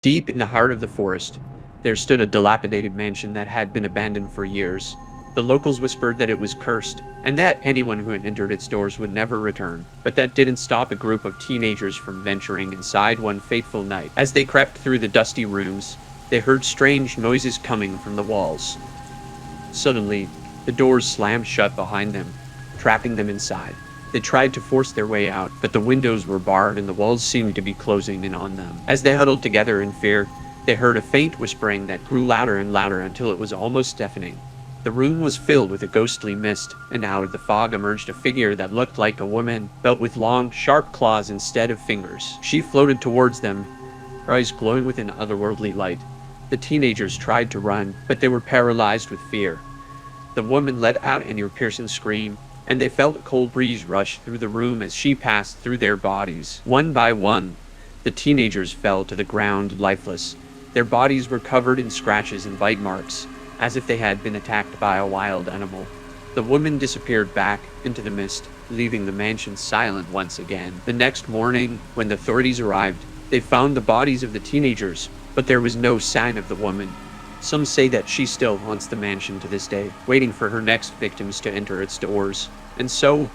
Deep in the heart of the forest, there stood a dilapidated mansion that had been abandoned for years. The locals whispered that it was cursed, and that anyone who had entered its doors would never return. But that didn't stop a group of teenagers from venturing inside one fateful night. As they crept through the dusty rooms, they heard strange noises coming from the walls. Suddenly, the doors slammed shut behind them, trapping them inside. They tried to force their way out, but the windows were barred and the walls seemed to be closing in on them. As they huddled together in fear, they heard a faint whispering that grew louder and louder until it was almost deafening. The room was filled with a ghostly mist, and out of the fog emerged a figure that looked like a woman, but with long, sharp claws instead of fingers. She floated towards them, her eyes glowing with an otherworldly light. The teenagers tried to run, but they were paralyzed with fear. The woman let out an ear-piercing scream, and they felt a cold breeze rush through the room as she passed through their bodies. One by one, the teenagers fell to the ground lifeless. Their bodies were covered in scratches and bite marks, as if they had been attacked by a wild animal. The woman disappeared back into the mist, leaving the mansion silent once again. The next morning, when the authorities arrived, they found the bodies of the teenagers, but there was no sign of the woman. Some say that she still haunts the mansion to this day, waiting for her next victims to enter its doors. And so,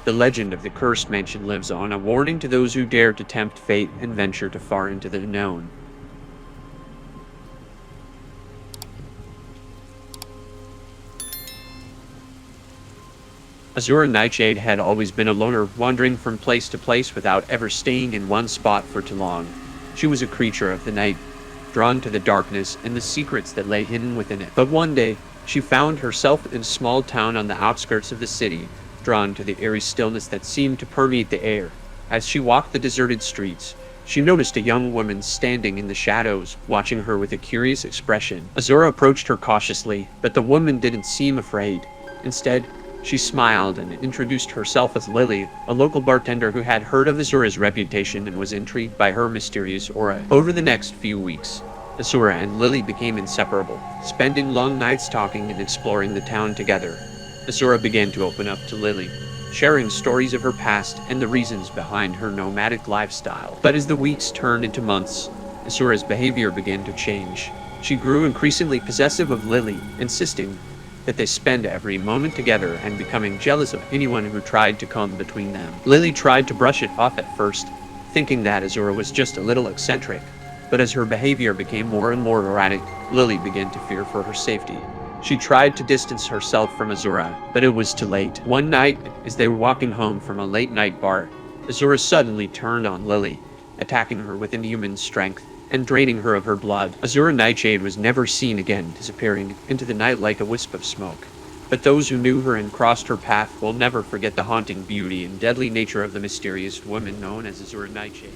the legend of the cursed mansion lives on, a warning to those who dare to tempt fate and venture too far into the unknown. Azura Nightshade had always been a loner, wandering from place to place without ever staying in one spot for too long. She was a creature of the night, drawn to the darkness and the secrets that lay hidden within it. But one day, she found herself in a small town on the outskirts of the city, drawn to the eerie stillness that seemed to permeate the air. As she walked the deserted streets, she noticed a young woman standing in the shadows, watching her with a curious expression. Azura approached her cautiously, but the woman didn't seem afraid. Instead, she smiled and introduced herself as Lily, a local bartender who had heard of Azura's reputation and was intrigued by her mysterious aura. Over the next few weeks, Azura and Lily became inseparable, spending long nights talking and exploring the town together. Azura began to open up to Lily, sharing stories of her past and the reasons behind her nomadic lifestyle. But as the weeks turned into months, Azura's behavior began to change. She grew increasingly possessive of Lily, insisting that they spend every moment together and becoming jealous of anyone who tried to come between them. Lily tried to brush it off at first, thinking that Azura was just a little eccentric, but as her behavior became more and more erratic, Lily began to fear for her safety. She tried to distance herself from Azura, but it was too late. One night, as they were walking home from a late-night bar, Azura suddenly turned on Lily, attacking her with inhuman strength and draining her of her blood. Azura Nightshade was never seen again, disappearing into the night like a wisp of smoke. But those who knew her and crossed her path will never forget the haunting beauty and deadly nature of the mysterious woman known as Azura Nightshade.